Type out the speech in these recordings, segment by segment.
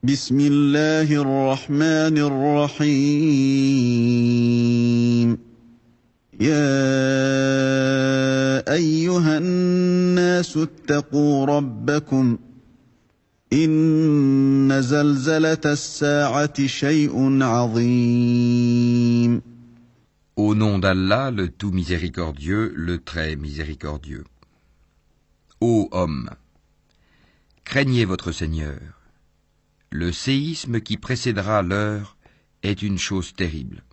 بسم الله الرحمن الرحيم يا أيها الناس اتقوا ربكم إن زلزلة الساعة شيء عظيم. Au nom d'Allah, le tout miséricordieux, le très miséricordieux. Ô hommes, craignez votre Seigneur. Le séisme qui précédera l'heure est une chose terrible.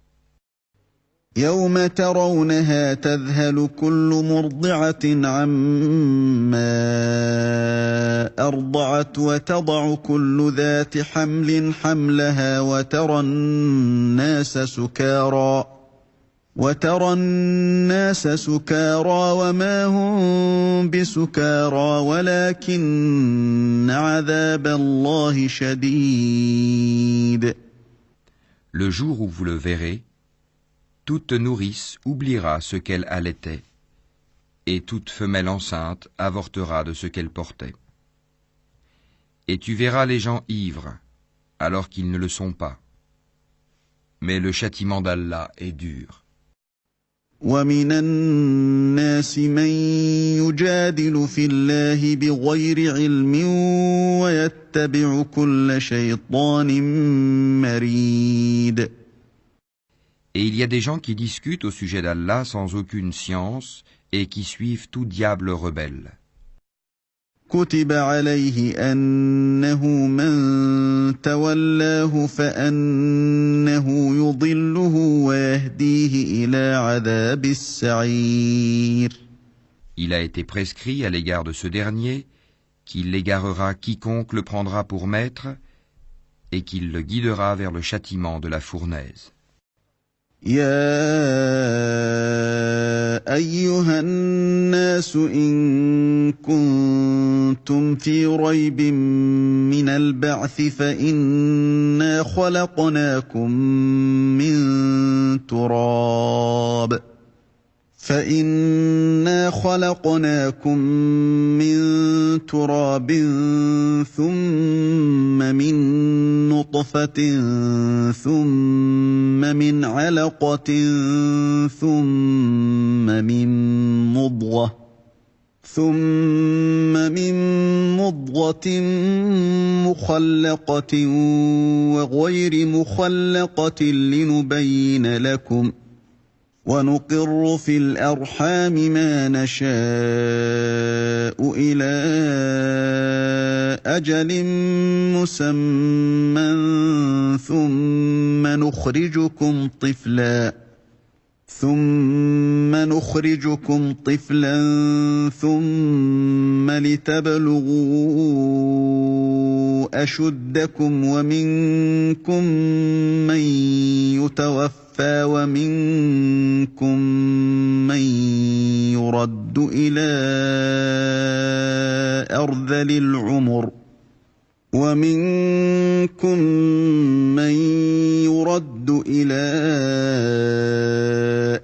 يوم ترونها تذهل كل مرضعة عما أرضعت وتضع كل ذات حمل حملها وترى الناس سكارى وما هم بسكارى ولكن عذاب الله شديد. Le jour où vous le verrez, toute nourrice oubliera ce qu'elle allaitait, et toute femelle enceinte avortera de ce qu'elle portait. Et tu verras les gens ivres, alors qu'ils ne le sont pas. Mais le châtiment d'Allah est dur. وَمِنَ النَّاسِ مَن يُجَادِلُ فِي اللَّهِ بِغَيْرِ عِلْمٍ وَيَتَّبِعُ كُلَّ شَيْطَانٍ مَّرِيدٍ. Et il y a des gens qui discutent au sujet d'Allah sans aucune science et qui suivent tout diable rebelle. كُتِبَ عَلَيْهِ أَنَّهُ مَن تَوَلَّاهُ فَأَنَّهُ يُضِلُّهُ وَيَهْدِيهِ إِلَىٰ عَذَابِ السَّعِيرِ. Il a été prescrit à l'égard de ce dernier qu'il égarera quiconque le prendra pour maître et qu'il le guidera vers le châtiment de la fournaise. يا أيها الناس إن كنتم في ريب من البعث فإنا خلقناكم من تراب ثم من نطفة ثم من علقة ثم من مضغة مخلقة وغير مخلقة لنبين لكم ونقر في الأرحام ما نشاء إلى أجل مسمى ثم نخرجكم طفلا ثم لتبلغوا أشدكم ومنكم من يتوفى ومنكم من يرد إلى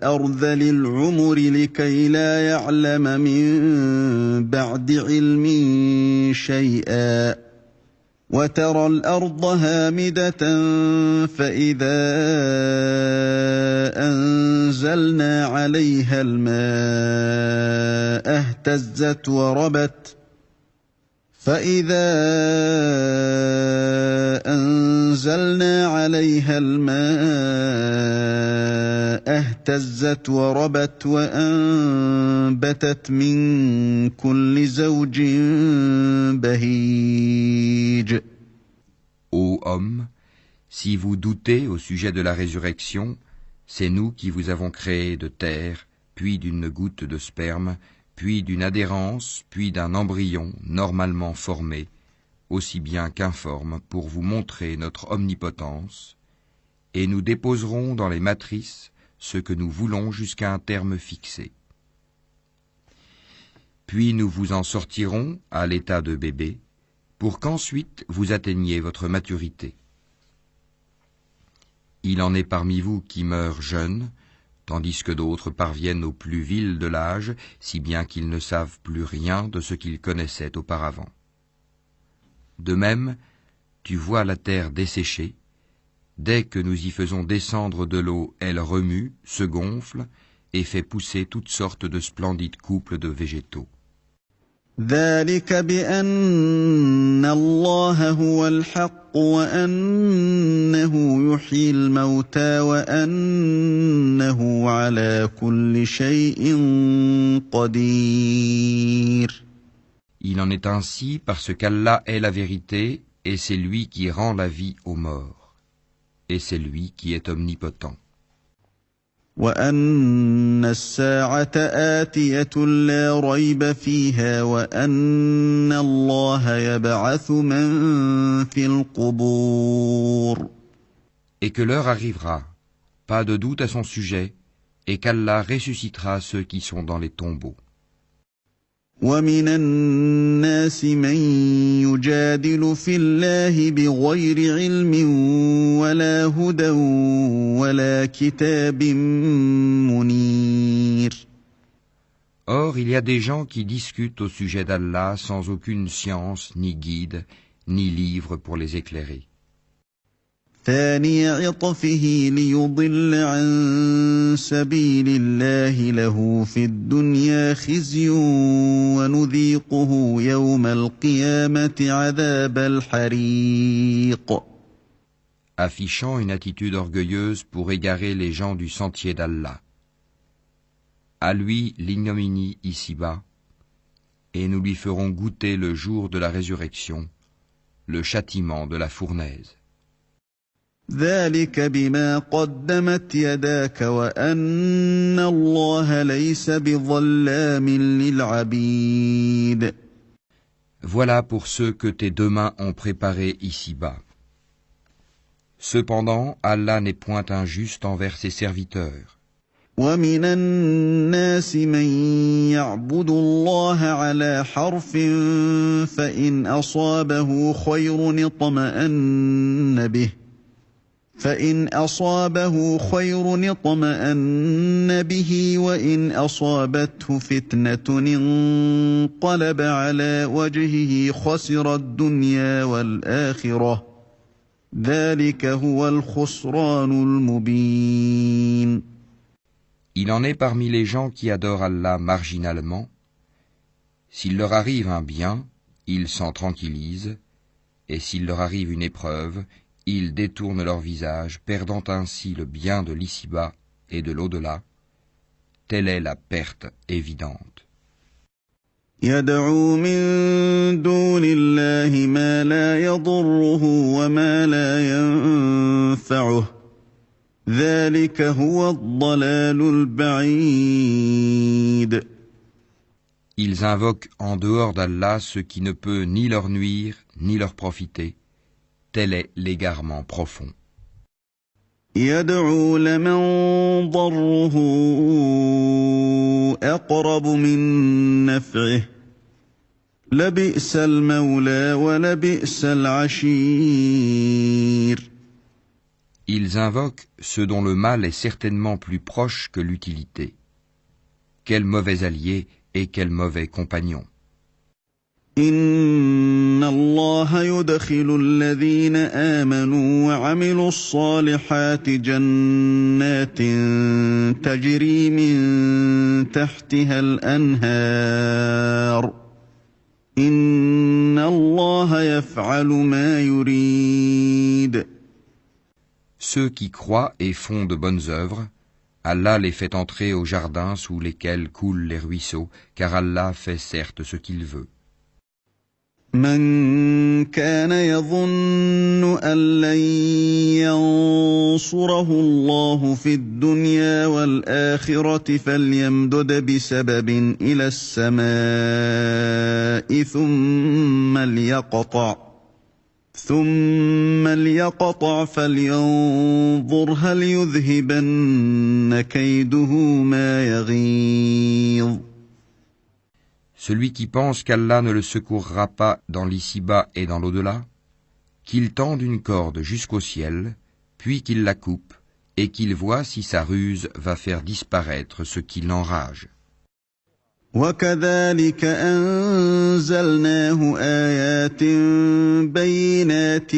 أرذل العمر لكي لا يعلم من بعد علم شيئا وترى الأرض هامدة فإذا أنزلنا عليها الماء اهتزت وربت وأنبتت من كل زوج بهيج. Ô hommes, si vous doutez au sujet de la résurrection, c'est nous qui vous avons créé de terre, puis d'une goutte de sperme, puis d'une adhérence, puis d'un embryon normalement formé, aussi bien qu'informe, pour vous montrer notre omnipotence, et nous déposerons dans les matrices ce que nous voulons jusqu'à un terme fixé. Puis nous vous en sortirons à l'état de bébé, pour qu'ensuite vous atteigniez votre maturité. Il en est parmi vous qui meurent jeunes, tandis que d'autres parviennent au plus vil de l'âge, si bien qu'ils ne savent plus rien de ce qu'ils connaissaient auparavant. De même, tu vois la terre desséchée. Dès que nous y faisons descendre de l'eau, elle remue, se gonfle et fait pousser toutes sortes de splendides couples de végétaux. ذلك بأن الله هو الحق وأنه يحيي الموتى وأنه على كل شيء قدير. Il en est ainsi parce qu'Allah est la vérité et c'est lui qui rend la vie aux morts. Et c'est lui qui est omnipotent. وأن الساعة آتية لا ريب فيها وأن الله يبعث من في القبور. Et que l'heure arrivera, pas de doute à son sujet, et qu'Allah ressuscitera ceux qui sont dans les tombeaux. ومن الناس من يجادل في الله بغير علم ولا هدى ولا كتاب منير. Or, il y a des gens qui discutent au sujet d'Allah sans aucune science, ni guide, ni livre pour les éclairer. ثاني عطفه ليضل عن سبيل الله له في الدنيا خزي ونذيقه يوم القيامة عذاب الحريق. Affichant une attitude orgueilleuse pour égarer les gens du sentier d'Allah. À lui l'ignominie ici-bas, et nous lui ferons goûter le jour de la résurrection, le châtiment de la fournaise. ذلك بما قدمت يداك وأن الله ليس بظلام للعبيد. Voilà pour ceux que tes deux mains ont préparés ici-bas. Cependant, Allah n'est point injuste envers ses serviteurs. ومن الناس من يعبد الله على حرف فإن أصابه خير اطمأن به وإن أصابته فتنة انقلب على وجهه خسر الدنيا والآخرة ذلك هو الخسران المبين. Il en est parmi les gens qui adorent Allah marginalement. S'il leur arrive un bien, ils s'en tranquillisent, et s'il leur arrive une épreuve, ils détournent leur visage, perdant ainsi le bien de l'ici-bas et de l'au-delà. Telle est la perte évidente. يدعو من دون الله ما لا يضره وما لا ينفعه ذلك هو الضلال البعيد. Ils invoquent en dehors d'Allah ce qui ne peut ni leur nuire ni leur profiter. Tel est l'égarement profond. يدعو لمن ضره أقرب من نفعه لبئس المولى ولبئس العشير. Ils invoquent ce dont le mal est certainement plus proche que l'utilité. Quel mauvais allié et quel mauvais compagnon. إن الله يدخل الذين آمنوا وعملوا الصالحات جنات تجري من تحتها الأنهار إن الله يفعل ما يريد. Ceux qui croient et font de bonnes œuvres, Allah les fait entrer au jardin sous lesquels coulent les ruisseaux, car Allah fait certes ce qu'il veut. من كان يظن أن لن ينصره الله في الدنيا والآخرة فليمدد بسبب إلى السماء ثم ليقطع فلينظر هل يذهبن كيده ما يغيظ. Celui qui pense qu'Allah ne le secourra pas dans l'ici-bas et dans l'au-delà, qu'il tende une corde jusqu'au ciel, puis qu'il la coupe, et qu'il voit si sa ruse va faire disparaître ce qui l'enrage. وكذلك أنزلناه آيات بينات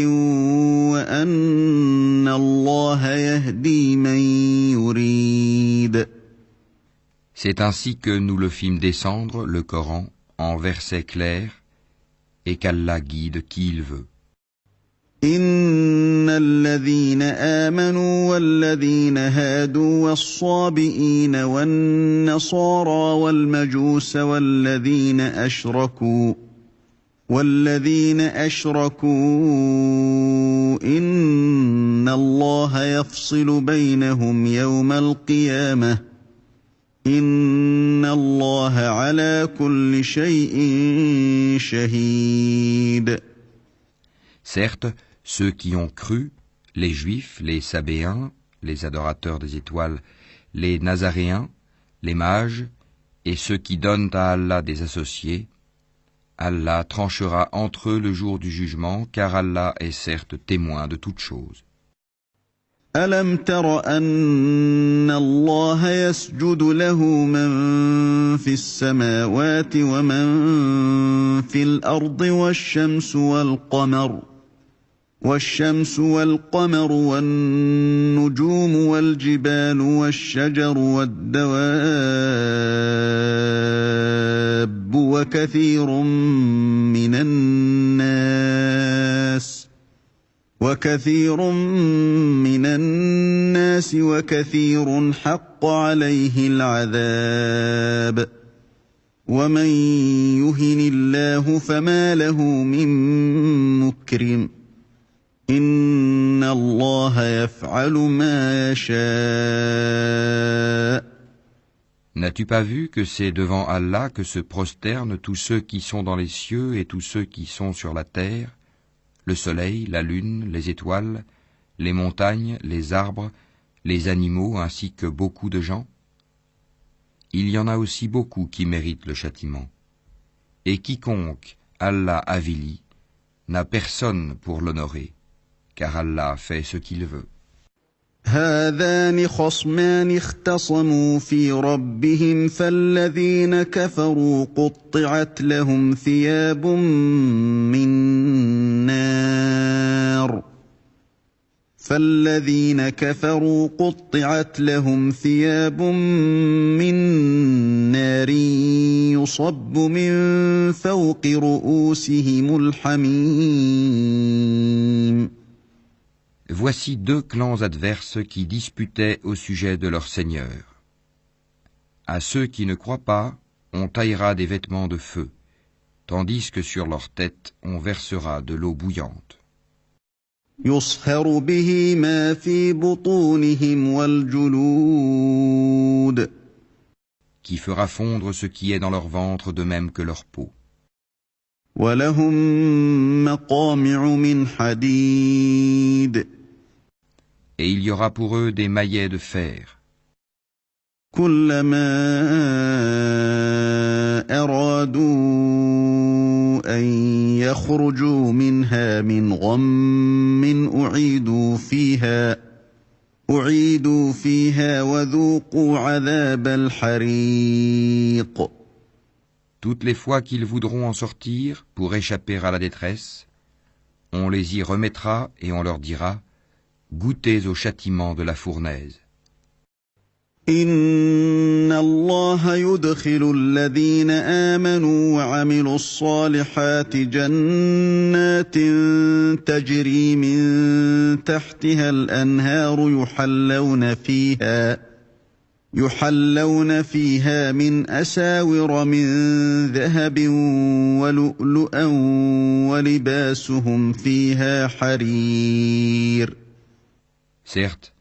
وأن الله يهدي من يريد. C'est ainsi que nous le fîmes descendre, le Coran, en versets clairs, et qu'Allah guide qui il veut. إن الذين آمنوا والذين هادوا والصابئين والنصارى والمجوس والذين أشركوا إن الله يفصل بينهم يوم القيامة إن الله على كل شيء شهيد. Certes, ceux qui ont cru, les Juifs, les Sabéens, les adorateurs des étoiles, les Nazaréens, les mages, et ceux qui donnent à Allah des associés, Allah tranchera entre eux le jour du jugement, car Allah est certes témoin de toutes choses. ألم تر أن الله يسجد له من في السماوات ومن في الأرض والشمس والقمر والنجوم والجبال والشجر والدواب وكثير من الناس وكثير حق عليه العذاب ومن يهن الله فما له من مكرم إن الله يفعل ما يشاء. N'as-tu pas vu que c'est devant Allah que se prosternent tous ceux qui sont dans les cieux et tous ceux qui sont sur la terre, le soleil, la lune, les étoiles, les montagnes, les arbres, les animaux ainsi que beaucoup de gens? Il y en a aussi beaucoup qui méritent le châtiment. Et quiconque Allah avilit n'a personne pour l'honorer, car Allah fait ce qu'il veut. هذان خصمان اختصموا في ربهم فالذين كفروا قطعت لهم ثياب من نار يصب من فوق رؤوسهم الحميم. Voici deux clans adverses qui disputaient au sujet de leur Seigneur. À ceux qui ne croient pas, on taillera des vêtements de feu, tandis que sur leur tête on versera de l'eau bouillante. يصهر به ما في بطونهم والجلود. Qui fera fondre ce qui est dans leur ventre de même que leur peau. ولهم مقامع من حديد. Et il y aura pour eux des maillets de fer. كلما أرادوا أن يخرجوا منها من غم أعيدوا فيها وذوقوا عذاب الحريق. Toutes les fois qu'ils voudront en sortir pour échapper à la détresse, on les y remettra et on leur dira « Goûtez au châtiment de la fournaise ». إن الله يدخل الذين آمنوا وعملوا الصالحات جنات تجري من تحتها الأنهار يحلون فيها من أساور من ذهب ولؤلؤا ولباسهم فيها حرير. Certes,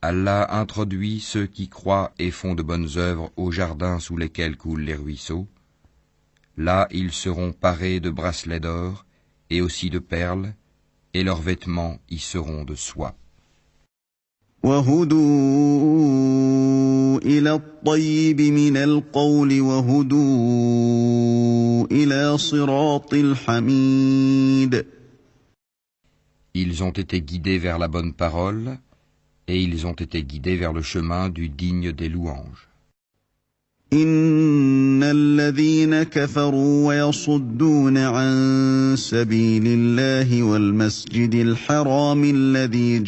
Allah introduit ceux qui croient et font de bonnes œuvres aux jardins sous lesquels coulent les ruisseaux. Là, ils seront parés de bracelets d'or et aussi de perles, et leurs vêtements y seront de soie. وهدوا إلى الطيب من القول وهدوا إلى صراط الحميد. Ils ont été guidés vers la bonne parole, et ils ont été guidés vers le chemin du digne des louanges. إن الذين كفروا ويصدون عن سبيل الله والمسجد الحرام الذي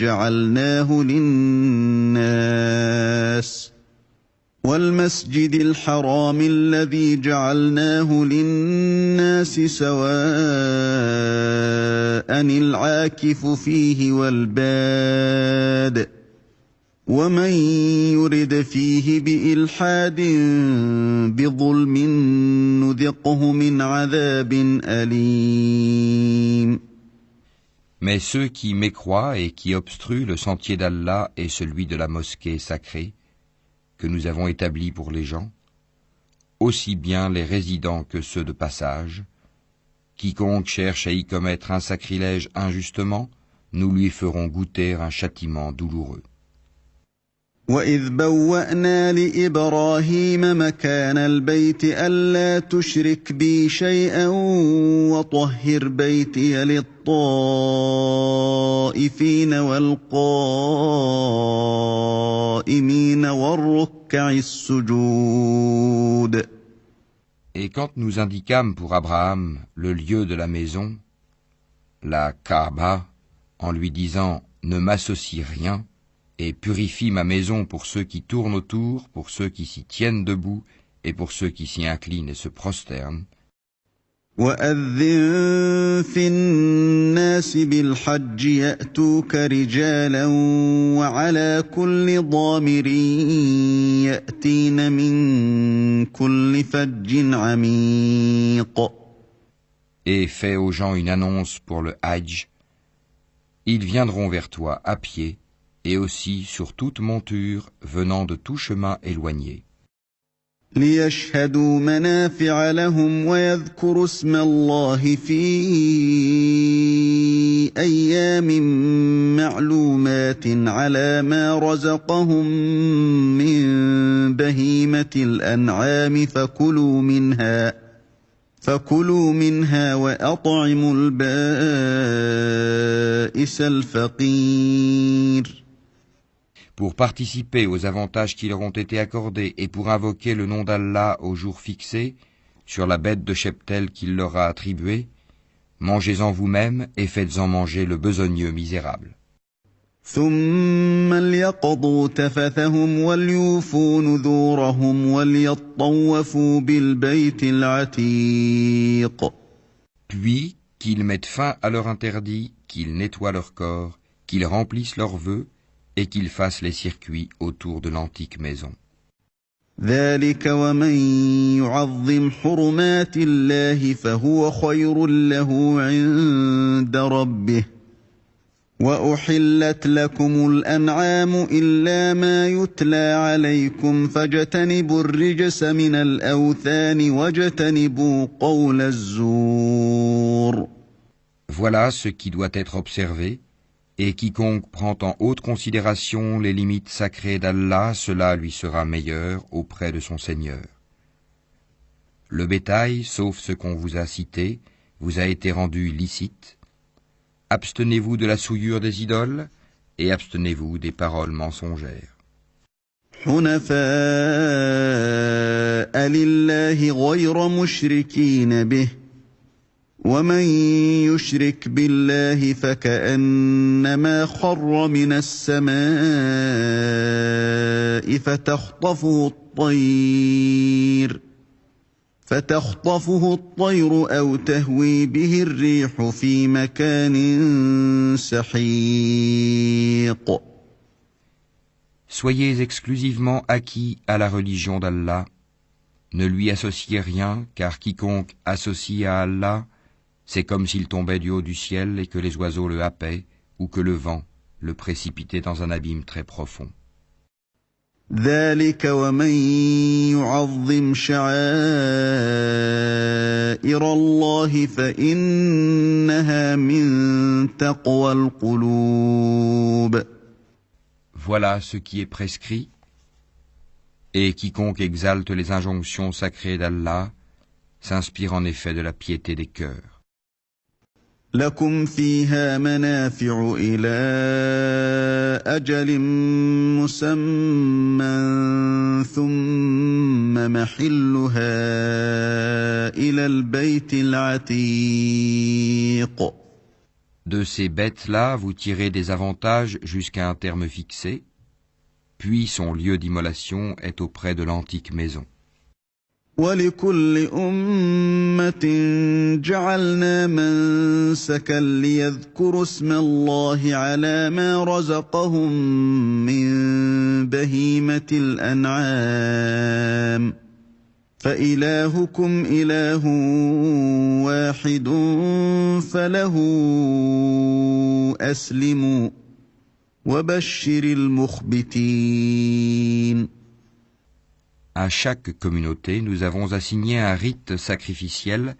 جعلناه للناس سواء العاكف فيه والباد ومن يرد فيه بإلحاد بظلم نذقه من عذاب أليم. Mais ceux qui mécroient et qui obstruent le sentier d'Allah et celui de la mosquée sacrée que nous avons établi pour les gens, aussi bien les résidents que ceux de passage, quiconque cherche à y commettre un sacrilège injustement, nous lui ferons goûter un châtiment douloureux. وَإِذْ بَوَّأْنَا لِإِبْرَاهِيمَ مَكَانَ الْبَيْتِ أَلَّا تُشْرِكْ بِي شَيْئًا وَطَهِّرْ بَيْتِيَ لِلطَّائِفِينَ وَالْقَائِمِينَ وَالرُّكَّعِ السُّجُودِ. Et quand nous indiquâmes pour Abraham le lieu de la maison, la Kaaba, en lui disant « Ne m'associe rien », et purifie ma maison pour ceux qui tournent autour, pour ceux qui s'y tiennent debout, et pour ceux qui s'y inclinent et se prosternent. وَأَذِّن فِي النَّاسِ بِالْحَجِّ يَأْتُوكَ رِجَالًا وَعَلَى كُلِّ ضَامِرٍ يَأْتِينَ مِنْ كُلِّ فَجٍّ عَمِيقٍ. Et fais aux gens une annonce pour le Hajj. Ils viendront vers toi à pied, et aussi sur toute monture venant de tout chemin éloigné. لِيَشْهَدُوا مَنَافِعَ لَهُمْ وَيَذْكُرُوا اسْمَ اللَّهِ فِي أَيَّامٍ مَّعْلُومَاتٍ عَلَى مَا رَزَقَهُم مِّن بَهِيمَةِ الْأَنْعَامِ فَكُلُوا مِنْهَا وَأَطْعِمُوا الْبَائِسَ الْفَقِيرَ. Pour participer aux avantages qui leur ont été accordés et pour invoquer le nom d'Allah au jour fixé, sur la bête de cheptel qu'il leur a attribuée, mangez-en vous-même et faites-en manger le besogneux misérable. ثُمَّ لْيَقْضُوا تَفَثَهُمْ وَلْيُوفُوا نُذُورَهُمْ وَلْيَطَّوَّفُوا بِالْبَيْتِ الْعَتِيقِ. Puis qu'ils mettent fin à leur interdit, qu'ils nettoient leur corps, qu'ils remplissent leurs vœux, et qu'ils fassent les circuits autour de l'antique maison. ذَلِكَ وَمَن يُعَظِّمْ حُرُمَاتِ اللَّهِ فَهُوَ خَيْرٌ لَّهُ عِندَ رَبِّهِ وَأُحِلَّتْ لَكُمُ الْأَنْعَامُ إِلَّا مَا يُتْلَىٰ عَلَيْكُمْ فَاجْتَنِبُوا الرِّجْسَ مِنَ الْأَوْثَانِ وَاجْتَنِبُوا قَوْلَ الزُّورِ. Voilà ce qui doit être observé, et quiconque prend en haute considération les limites sacrées d'Allah, cela lui sera meilleur auprès de son Seigneur. Le bétail, sauf ce qu'on vous a cité, vous a été rendu licite. Abstenez-vous de la souillure des idoles, et abstenez-vous des paroles mensongères. حُنَفَاءَ لِلَّهِ غَيْرَ مُشْرِكِينَ بِهِ وَمَن يُشْرِكْ بِاللَّهِ فَكَأَنَّمَا خَرَّ مِنَ السَّمَاءِ فَتَخْطَفُهُ الطَّيْرُ أَوْ تَهْوِي بِهِ الرِّيحُ فِي مَكَانٍ سَحِيقٍ. Soyez exclusivement acquis à la religion d'Allah. Ne lui associez rien, car quiconque associe à Allah, c'est comme s'il tombait du haut du ciel et que les oiseaux le happaient, ou que le vent le précipitait dans un abîme très profond. ذَلِكَ وَمَن يُعَظِّمْ شَعَائِرَ اللَّهِ فَإِنَّهَا مِن تَقْوَى الْقُلُوبِ. Voilà ce qui est prescrit, et quiconque exalte les injonctions sacrées d'Allah s'inspire en effet de la piété des cœurs. لَكُمْ فِيهَا مَنَافِعُ إِلَىٰ أَجَلٍ مُّسَمًّى ثُمَّ محلها إلى البيت العتيق. De ces bêtes-là, vous tirez des avantages jusqu'à un terme fixé, puis son lieu d'immolation est auprès de l'antique maison. وَلِكُلِّ أُمَّةٍ جَعَلْنَا مَنسَكًا لِيَذْكُرُوا اسْمَ اللَّهِ عَلَى مَا رَزَقَهُم مِّن بَهِيمَةِ الْأَنْعَامِ فَإِلَٰهُكُمْ إِلَٰهٌ وَاحِدٌ فَلَهُ أَسْلِمُوا وَبَشِّرِ الْمُخْبِتِينَ. À chaque communauté, nous avons assigné un rite sacrificiel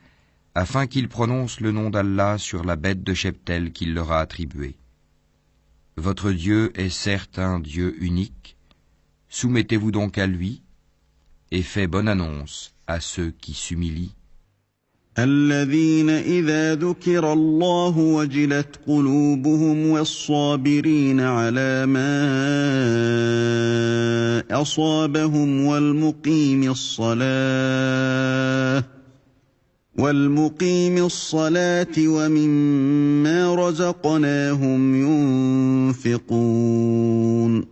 afin qu'ils prononcent le nom d'Allah sur la bête de cheptel qu'il leur a attribuée. Votre Dieu est certes un Dieu unique, soumettez-vous donc à lui et faites bonne annonce à ceux qui s'humilient. الذين إذا ذكر الله وجلت قلوبهم والصابرين على ما أصابهم والمقيم الصلاة ومما رزقناهم ينفقون.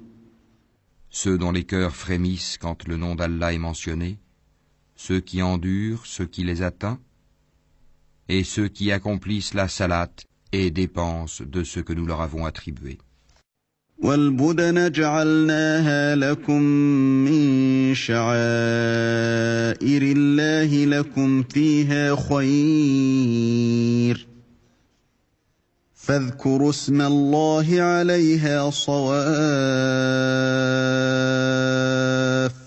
Ceux dont les cœurs frémissent quand le nom d'Allah est mentionné, ceux qui endurent ce qui les atteint, et ceux qui accomplissent la salate et dépensent de ce que nous leur avons attribué. وَالْبُدَنَ جَعَلْنَاهَا لَكُم مِّن شَعَائِرِ اللَّهِ لَكُمْ فِيهَا خَيْرٌ فَاذْكُرُوا اسْمَ اللَّهِ عَلَيْهَا صَوَافَّ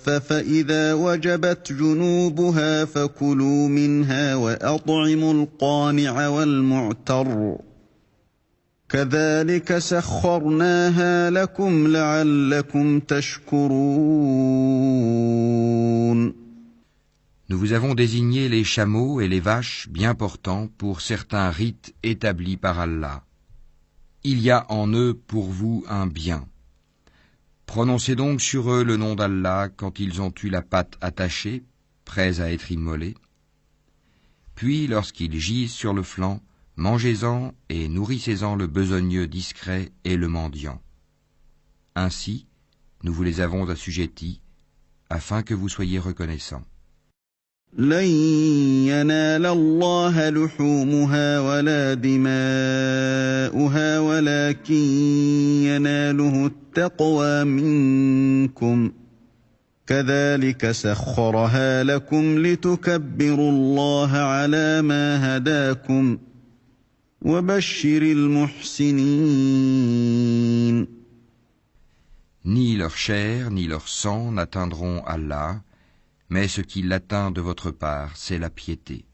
فَإِذَا وَجَبَتْ جُنُوبُهَا فَكُلُوا مِنْهَا وَأَطْعِمُوا الْقَانِعَ وَالْمُعْتَرَّ كَذَلِكَ سَخَّرْنَاهَا لَكُمْ لَعَلَّكُمْ تَشْكُرُونَ. Nous vous avons désigné les chameaux et les vaches bien portants pour certains rites établis par Allah. Il y a en eux pour vous un bien. Prononcez donc sur eux le nom d'Allah quand ils ont eu la patte attachée, prêts à être immolés. Puis, lorsqu'ils gisent sur le flanc, mangez-en et nourrissez-en le besogneux discret et le mendiant. Ainsi, nous vous les avons assujettis, afin que vous soyez reconnaissants. لن ينال الله لحومها ولا دماؤها ولكن يناله التقوى منكم كذلك سخرها لكم لتكبروا الله على ما هداكم وبشر المحسنين. Ni leur chair ni leur sang n'atteindront Allah, mais ce qui l'atteint de votre part, c'est la piété.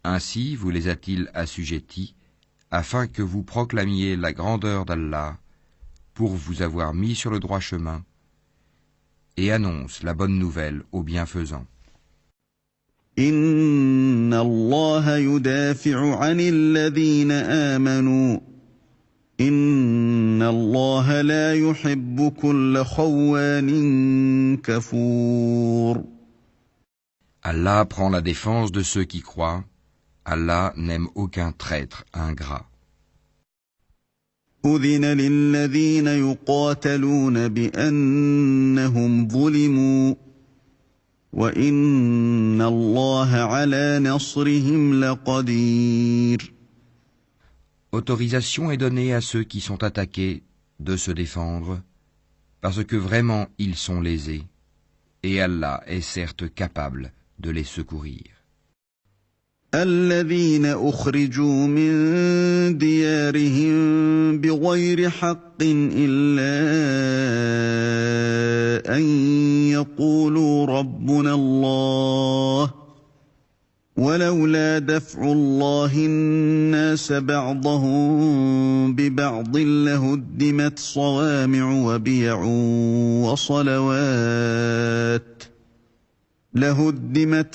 Ainsi vous les a-t-il assujettis, afin que vous proclamiez la grandeur d'Allah, pour vous avoir mis sur le droit chemin, et annonce la bonne nouvelle aux bienfaisants. Inna Allah yudafi'u 'anil ladhina amanu. Inna Allah la yuhibbu kulla khawwanin kafour. Allah prend la défense de ceux qui croient. Allah n'aime aucun traître ingrat. أذن للذين يقاتلون بأنهم ظلموا وإن الله على نصرهم لقدير. Autorisation est donnée à ceux qui sont attaqués de se défendre, parce que vraiment ils sont lésés, et Allah est certes capable de les secourir. الذين أخرجوا من ديارهم بغير حق إلا أن يقولوا ربنا الله ولولا دفع الله الناس بعضهم ببعض لهدمت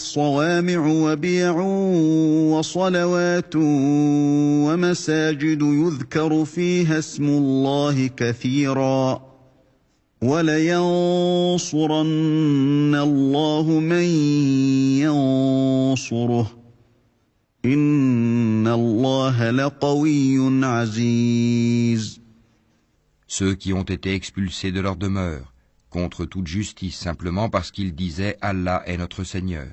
صوامع وبيع وصلوات ومساجد يذكر فيها اسم الله كثيرا وَلَيَنصُرَنَّ اللَّهُ مَن يَنصُرُهُ إِنَّ اللَّهَ لَقَوِيٌّ عَزِيزٌ. Ceux qui ont été expulsés de leur demeure, contre toute justice, simplement parce qu'ils disaient « Allah est notre Seigneur ».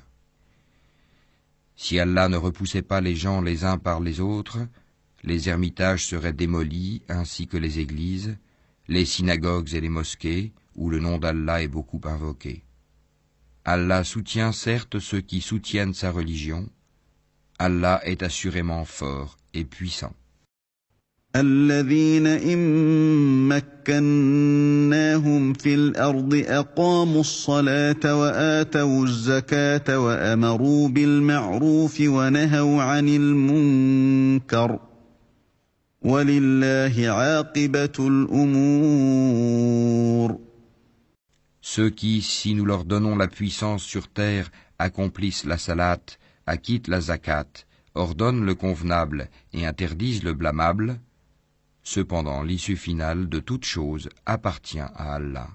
Si Allah ne repoussait pas les gens les uns par les autres, les ermitages seraient démolis, ainsi que les églises, les synagogues et les mosquées, où le nom d'Allah est beaucoup invoqué. Allah soutient certes ceux qui soutiennent sa religion. Allah est assurément fort et puissant. الذين إن مكناهم في الأرض أقاموا الصلاة وآتوا الزكاة وأمروا بالمعروف ونهوا عن المنكر ولله عاقبة الأمور. Ceux qui, si nous leur donnons la puissance sur terre, accomplissent la salat, acquittent la zakat, ordonnent le convenable et interdisent le blâmable, cependant l'issue finale de toute chose appartient à Allah.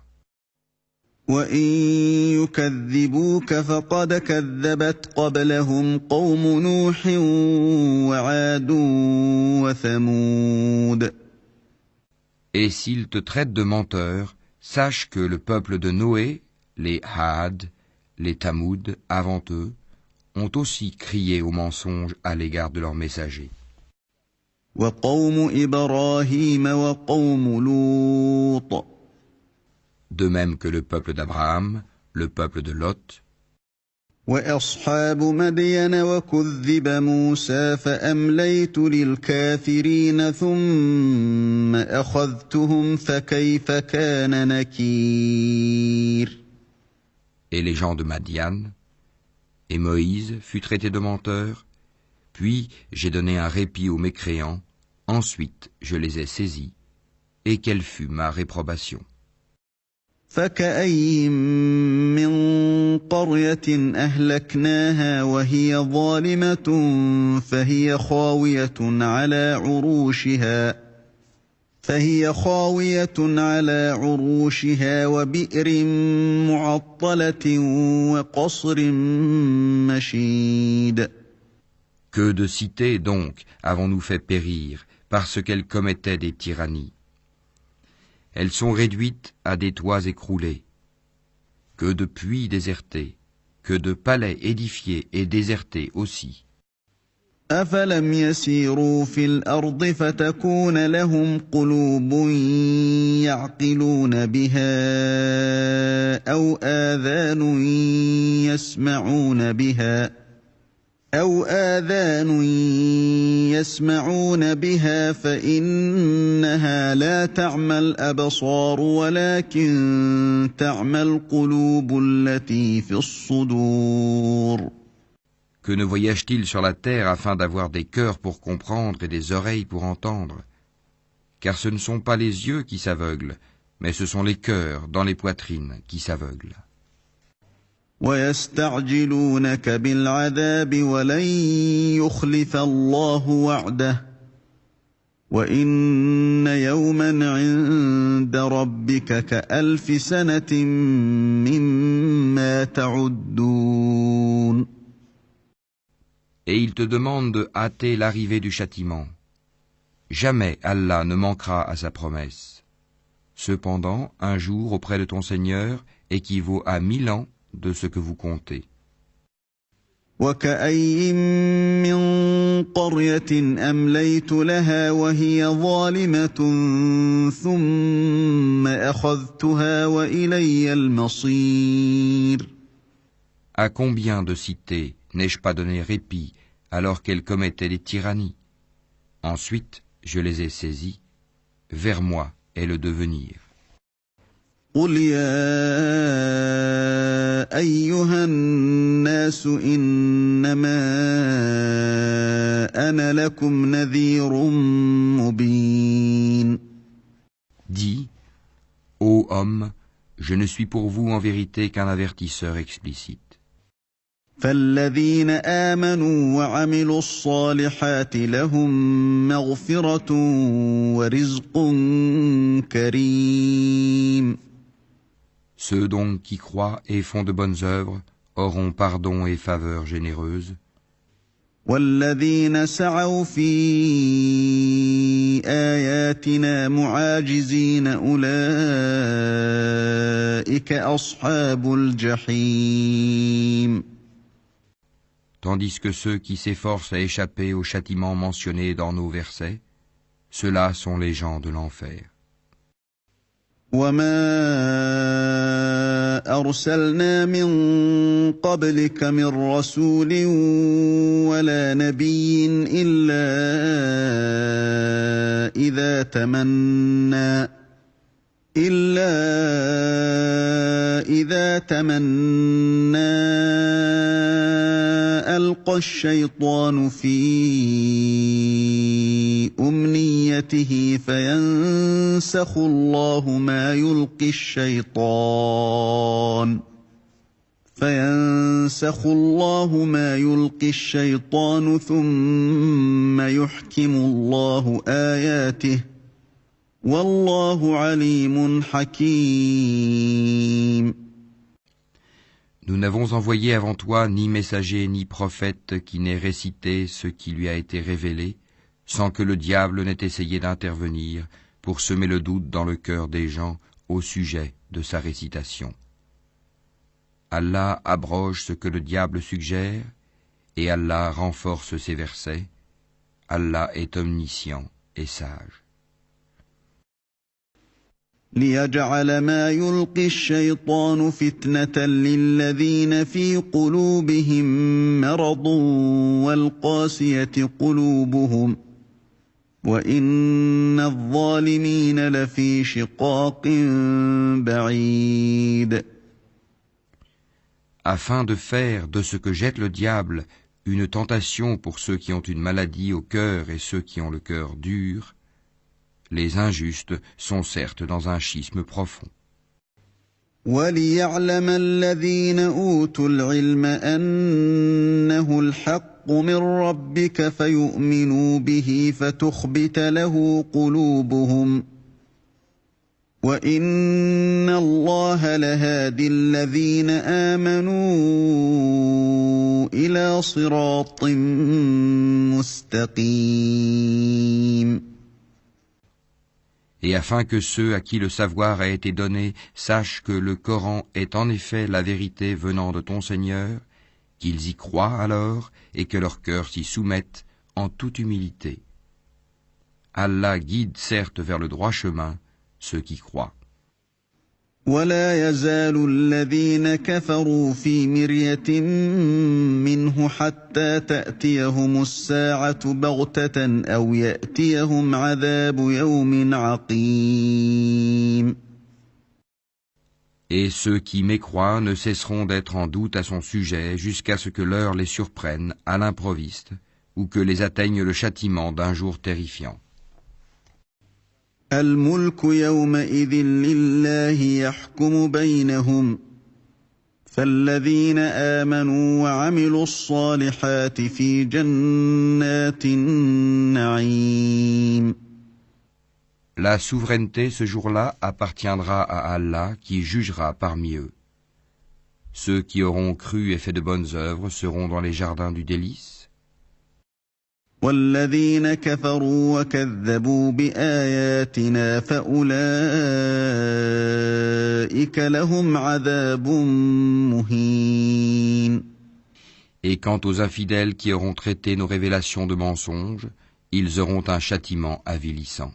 وَإِن يُكَذِّبُوكَ فَقَدْ كَذَّبَتْ قَبْلَهُمْ قَوْمُ نُوحٍ وَعَادٌ وَثَمُودَ. Et s'ils te traitent de menteur, sache que le peuple de Noé, les Had, les Tamoud, avant eux, ont aussi crié au mensonge à l'égard de leurs messagers. وَقَوْمُ إِبْرَاهِيمَ وَقَوْمُ لُوطٍ. De même que le peuple d'Abraham, le peuple de Lot, وَأَصْحَابُ مَدْيَنَ وَكُذِّبَ مُوسَى فَأَمْلَيْتُ لِلْكَافِرِينَ ثُمَّ أَخَذْتُهُمْ فَكَيْفَ كَانَ نَكِيرِ. et les gens de Madian, et Moïse fut traité de menteur, puis j'ai donné un répit aux mécréants, ensuite je les ai saisis, et quelle fut ma réprobation. فَكَأَيِّن مِّن قَرْيَةٍ أَهْلَكْنَاهَا وَهِيَ ظَالِمَةٌ فَهِيَ خَاوِيَةٌ عَلَى عُرُوشِهَا وَبِئْرٍ مُّعَطَّلَةٍ وَقَصْرٍ مَّشِيدٍ. Que de cités donc avons-nous fait périr parce qu'elles commettaient des tyrannies. Elles sont réduites à des toits écroulés. Que de puits désertés, que de palais édifiés et désertés aussi. أَفَلَمْ يَسِيرُوا فِي الْأَرْضِ فَتَكُونَ لَهُمْ قُلُوبٌ يَعْقِلُونَ بِهَا أَوْ آذَانٌ يَسْمَعُونَ بِهَا فَإِنَّهَا لَا تَعْمَى الْأَبْصَارُ وَلَكِن تَعْمَى الْقُلُوبُ الَّتِي فِي الصُّدُورِ. Que ne voyage-t-il sur la terre afin d'avoir des cœurs pour comprendre et des oreilles pour entendre? Car ce ne sont pas les yeux qui s'aveuglent, mais ce sont les cœurs dans les poitrines qui s'aveuglent. وَيَسْتَعْجِلُونَكَ بِالْعَذَابِ وَلَن يُخْلِفَ اللَّهُ وَعْدَهُ وَإِنَّ يَوْمًا عِندَ رَبِّكَ كَأَلْفِ سَنَةٍ مِّمَّا تَعُدُّونَ. Et il te demande de hâter l'arrivée du châtiment. Jamais Allah ne manquera à sa promesse. Cependant, un jour auprès de ton Seigneur équivaut à 1000 ans de ce que vous comptez. وَكَأَيِّن مِّن قَرْيَةٍ أَمْلَيْتُ لَهَا وَهِيَ ظَالِمَةٌ ثُمَّ أَخَذْتُهَا وَإِلَيَّ الْمَصِيرُ. À combien de cités n'ai-je pas donné répit alors qu'elles commettaient des tyrannies? Ensuite, je les ai saisies. Vers moi est le devenir. قُلْ يَا أَيُّهَا النَّاسُ إِنَّمَا أَنَا لَكُمْ نَذِيرٌ مُّبِينٌ. Dis, ô homme, je ne suis pour vous en vérité qu'un avertisseur explicite. فَالَّذِينَ آمَنُوا وَعَمِلُوا الصَّالِحَاتِ لَهُم مَّغْفِرَةٌ وَرِزْقٌ كَرِيمٌ. Ceux donc qui croient et font de bonnes œuvres auront pardon et faveur généreuse. والذين سعوا في آياتنا معاجزين أولئك أصحاب الجحيم. Tandis que ceux qui s'efforcent à échapper au châtiment mentionné dans nos versets, ceux-là sont les gens de l'enfer. وما أرسلنا من قبلك من رسول ولا نبي إلا إذا تمنى ألقى الشيطان في أمنيته فينسخ الله ما يلقي الشيطان ثم يحكم الله آياته والله عليم حكيم. Nous n'avons envoyé avant toi ni messager ni prophète qui n'ait récité ce qui lui a été révélé, sans que le diable n'ait essayé d'intervenir pour semer le doute dans le cœur des gens au sujet de sa récitation. Allah abroge ce que le diable suggère, et Allah renforce ses versets. Allah est omniscient et sage. ليجعل ما يلقي الشيطان فتنة للذين في قلوبهم مرض والقاسية قلوبهم وإن الظالمين لفي شقاق بعيد. Afin de faire de ce que jette le diable une tentation pour ceux qui ont une maladie au cœur et ceux qui ont le cœur dur, les injustes sont certes dans un schisme profond. وَلِيَعْلَمَ الَّذِينَ أُوتُوا الْعِلْمَ أَنَّهُ الْحَقُّ مِنْ رَبِّكَ فَيُؤْمِنُوا بِهِ فَتُخْبِتَ لَهُ قُلُوبُهُمْ وَإِنَّ اللَّهَ لَهَادِي الَّذِينَ آمَنُوا إِلَى صِرَاطٍ مُسْتَقِيمٍ. Et afin que ceux à qui le savoir a été donné sachent que le Coran est en effet la vérité venant de ton Seigneur, qu'ils y croient alors et que leur cœur s'y soumette en toute humilité. Allah guide certes vers le droit chemin ceux qui croient. ولا يزال الذين كفروا في مرية منه حتى تأتيهم الساعة بغتة أو يأتيهم عذاب يوم عقيم. Et ceux qui mécroient ne cesseront d'être en doute à son sujet jusqu'à ce que l'heure les surprenne à l'improviste ou que les atteigne le châtiment d'un jour terrifiant. الملك يومئذ لله يحكم بينهم فالذين آمنوا وعملوا الصالحات في جنات النعيم. La souveraineté ce jour-là appartiendra à Allah qui jugera parmi eux. Ceux qui auront cru et fait de bonnes œuvres seront dans les jardins du délice. والذين كفروا وكذبوا بآياتنا فأولئك لهم عذاب مهين. Et quant aux infidèles qui auront traité nos révélations de mensonges, ils auront un châtiment avilissant.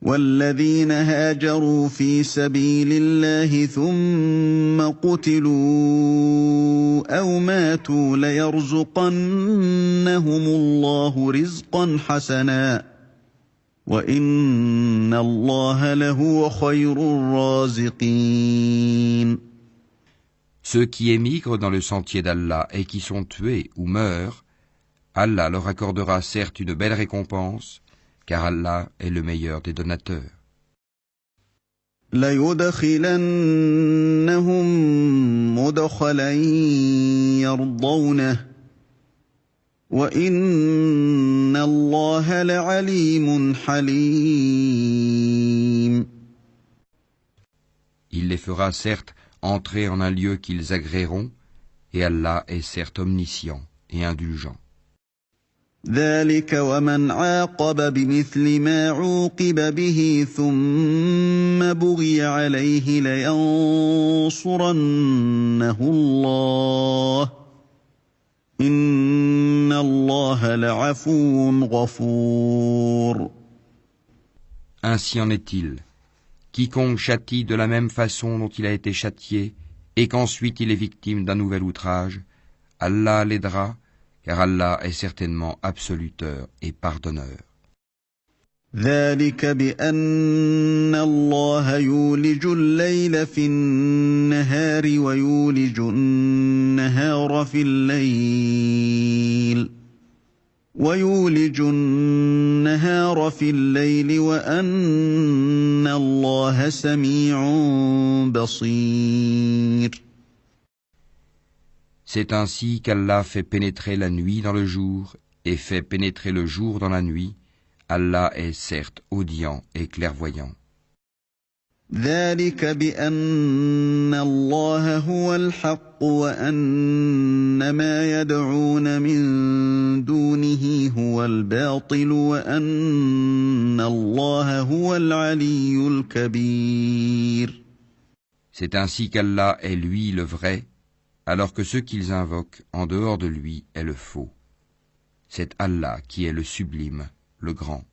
والذين هاجروا في سبيل الله ثم قتلوا أو ماتوا ليرزقنهم الله رزقا حسنا وإن الله لهو خير الرازقين. Ceux qui émigrent dans le sentier d'Allah et qui sont tués ou meurent, Allah leur accordera certes une belle récompense, car Allah est le meilleur des donateurs. ليدخلنهم مدخلا يرضونه وإن الله لعليم حليم. Il les fera certes entrer en un lieu qu'ils agréeront, et Allah est certes omniscient et indulgent. ذلك ومن عاقب بمثل ما عوقب به ثم بغي عليه لينصرنه الله إن الله لعفو غفور. Ainsi en est-il. Quiconque châtie de la même façon dont il a été châtié, et qu'ensuite il est victime d'un nouvel outrage, Allah l'aidera, car Allah est certainement absoluteur et pardonneur. ذلك بأن الله يولج الليل في النهار ويولج النهار في الليل وأن الله سميع بصير. C'est ainsi qu'Allah fait pénétrer la nuit dans le jour et fait pénétrer le jour dans la nuit. Allah est certes audient et clairvoyant. ذلك بأن الله هو الحق وأن ما يدعون من دونه هو الباطل وأن الله هو العلي الكبير. C'est ainsi qu'Allah est lui le vrai, alors que ce qu'ils invoquent en dehors de lui est le faux. C'est Allah qui est le sublime, le grand.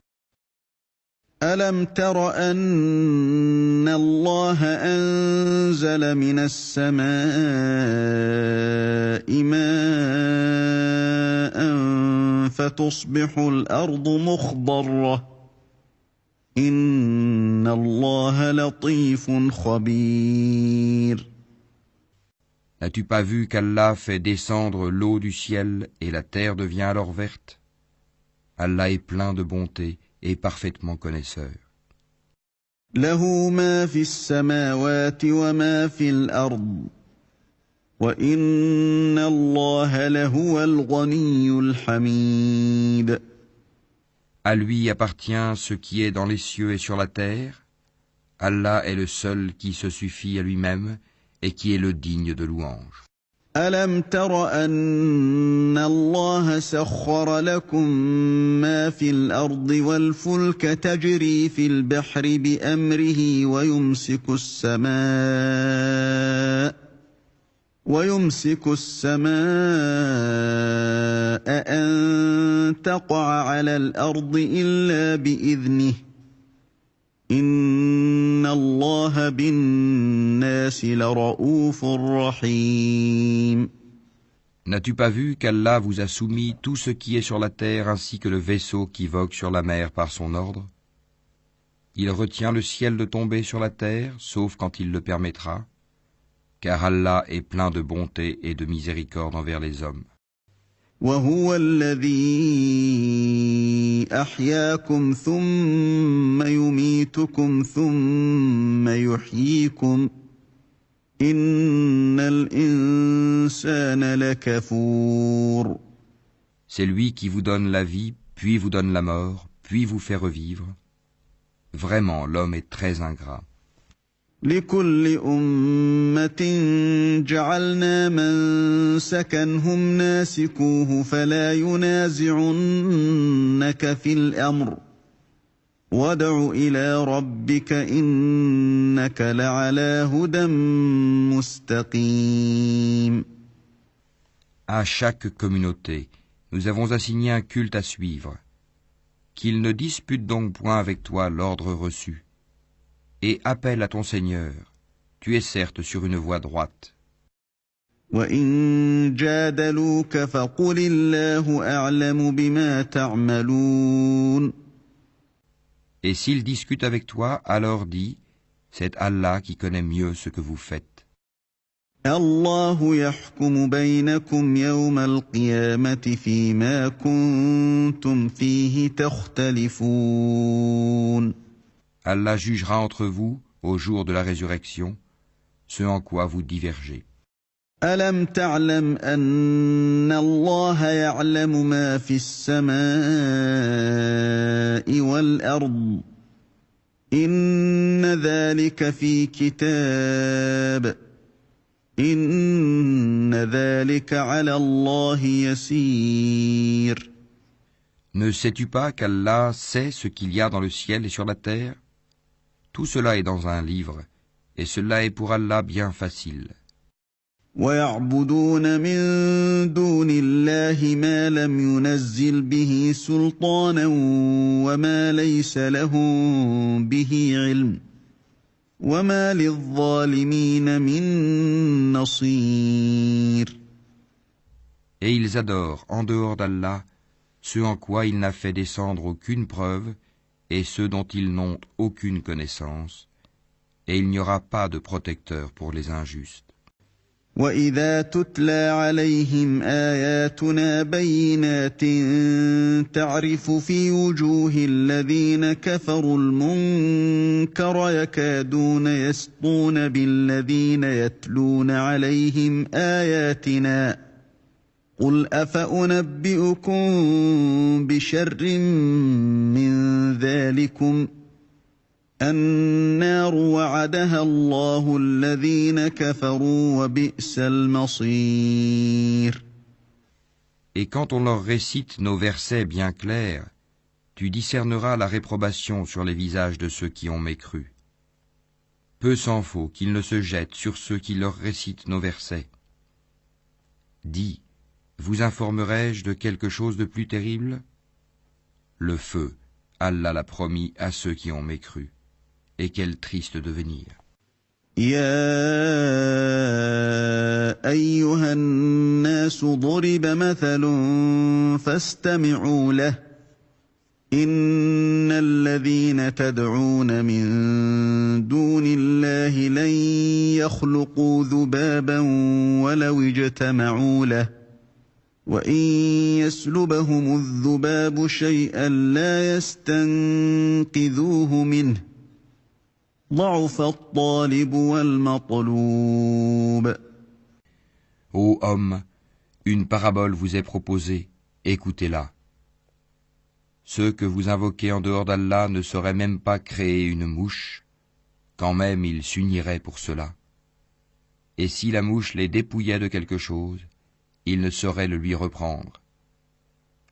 ألم تر أن الله أنزل من السماء ماء فتصبح الأرض مخضرة إن الله لطيف خبير. N'as-tu pas vu qu'Allah fait descendre l'eau du ciel et la terre devient alors verte? Allah est plein de bonté et parfaitement connaisseur. له ما في السماوات وما في الأرض وإن الله لهو الغني الحميد. À lui appartient ce qui est dans les cieux et sur la terre. Allah est le seul qui se suffit à lui-même et qui est le digne de louange. ألم تر أن الله سخر لكم ما في الأرض والفلك تجري في البحر بأمره ويمسك السماء أن تقع على الأرض إلا بإذنه إن الله بالناس لرؤوف رحيم. N'as-tu pas vu qu'Allah vous a soumis tout ce qui est sur la terre ainsi que le vaisseau qui vogue sur la mer par son ordre? Il retient le ciel de tomber sur la terre, sauf quand il le permettra, car Allah est plein de bonté et de miséricorde envers les hommes. وهو الذي أحياكم ثم يميتكم ثم يحييكم إن الإنسان لكفور. C'est lui qui vous donne la vie, puis vous donne la mort, puis vous fait revivre. Vraiment, l'homme est très ingrat. لكل أمة جعلنا منسكا هم ناسكوه فلا ينازعنك في الأمر وادع إلى ربك إنك لعلى هدى مستقيم. À chaque communauté, nous avons assigné un culte à suivre. Qu'il ne dispute donc point avec toi l'ordre reçu. Et appelle à ton Seigneur, tu es certes sur une voie droite. وَإِن جَادَلُوكَ فَقُلِ اللَّهُ أَعْلَمُ بِمَا تَعْمَلُونَ. Et s'ils discutent avec toi, alors dis, c'est Allah qui connaît mieux ce que vous faites. الله يحكم بينكم يوم القيامة فيما كنتم فيه تختلفون. Allah jugera entre vous, au jour de la résurrection, ce en quoi vous divergez. ألم تعلم أن الله يعلم ما في السماء والأرض إن ذلك في كتاب إن ذلك على الله يسير. Ne sais-tu pas qu'Allah sait ce qu'il y a dans le ciel et sur la terre? Tout cela est dans un livre, et cela est pour Allah bien facile. ويعبدون من دون الله ما لم ينزل به سلطانا وما ليس لهم به علم وما للظالمين من نصير. Et ils adorent, en dehors d'Allah, ce en quoi il n'a fait descendre aucune preuve, et ceux dont ils n'ont aucune connaissance, et il n'y aura pas de protecteur pour les injustes. وَإِذَا تُتْلَى عَلَيْهِمْ آيَاتُنَا بَيِّنَاتٍ تَعْرِفُ فِي وُجُوهِ الَّذِينَ كَفَرُوا الْمُنكَرَ يَكَادُونَ يَسْطُونَ بِالَّذِينَ يَتْلُونَ عَلَيْهِمْ آيَاتِنَا قُلْ أَفَأُنَبِّئُكُم بِشَرٍّ مِّن ذَلِكُمْ النار وعدها الله الذين كفروا وبئس المصير. Et quand on leur récite nos versets bien clairs, tu discerneras la réprobation sur les visages de ceux qui ont mécru. Peu s'en faut qu'ils ne se jettent sur ceux qui leur récitent nos versets. Dis, vous informerai-je de quelque chose de plus terrible? Le feu, Allah l'a promis à ceux qui ont mécru. Et quel triste devenir. يا أيها الناس ضرب مثل فاستمعوا له إن الذين تدعون من دون الله لن يخلقوا ذبابا ولو اجتمعوا له وإن يسلبهم الذباب شيئا لا يستنقذوه منه ضعف الطالب والمطلوب. Ô homme, une parabole vous est proposée, écoutez-la. Ceux que vous invoquez en dehors d'Allah ne sauraient même pas créer une mouche, quand même ils s'uniraient pour cela. Et si la mouche les dépouillait de quelque chose, ils ne sauraient le lui reprendre.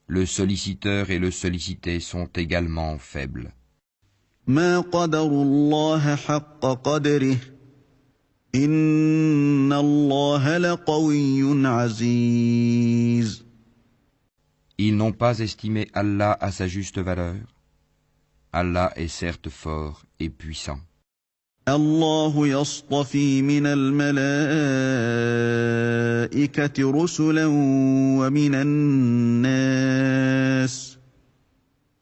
Le solliciteur et le sollicité sont également faibles. ما قدروا الله حق قدره إن الله لقوي عزيز. Ils n'ont pas estimé Allah à sa juste valeur. Allah est certes fort et puissant. الله يصطفي من الملائكة رسلا ومن الناس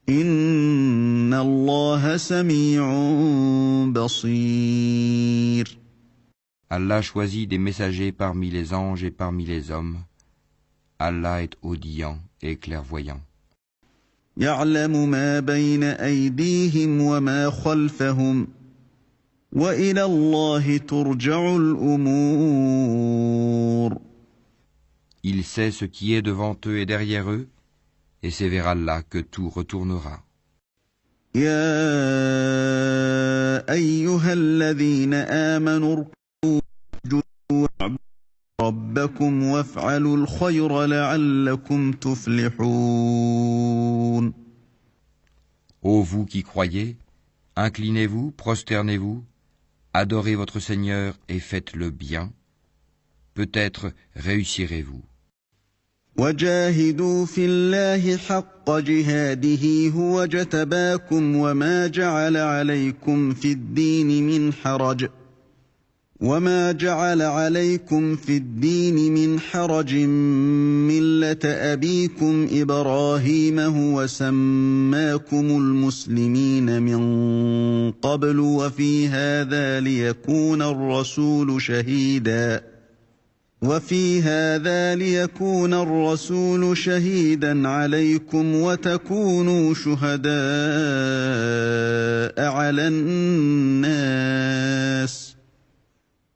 إن الله سميع بصير. Allah choisit des messagers parmi les anges et parmi les hommes. Allah est audient et clairvoyant. يعلم ما بين أيديهم وما خلفهم وإلى الله ترجع الأمور. Il sait ce qui est devant eux et derrière eux, et c'est vers Allah que tout retournera. يا أيها الذين آمنوا اركعوا واعبدوا ربكم وافعلوا الخير لعلكم تفلحون. Ô vous qui croyez, inclinez-vous, prosternez-vous, adorez votre Seigneur et faites le bien. Peut-être réussirez-vous. وجاهدوا في الله حق جهاده هو اجتباكم وما جعل عليكم في الدين من حرج ملة أبيكم إبراهيم هو سماكم المسلمين من قبل وفي هذا ليكون الرسول شهيدا عليكم وتكونوا شهداء على الناس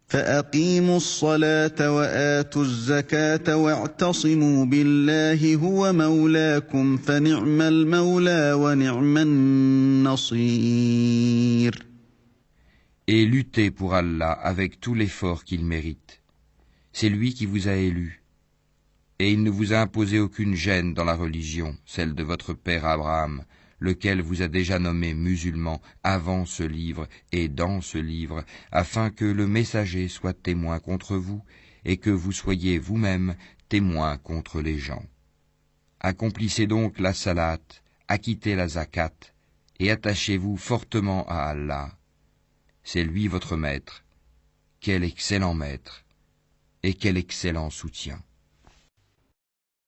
فأقيموا الصلاة وآتوا الزكاة واعتصموا بالله هو مولاكم فنعم المولى ونعم النصير. et luttez pour Allah avec tout l'effort qu'il mérite. C'est lui qui vous a élu. Et il ne vous a imposé aucune gêne dans la religion, celle de votre père Abraham, lequel vous a déjà nommé musulman avant ce livre et dans ce livre, afin que le messager soit témoin contre vous et que vous soyez vous-même témoin contre les gens. Accomplissez donc la salat, acquittez la zakat et attachez-vous fortement à Allah. C'est lui votre maître. Quel excellent maître et quel excellent soutien.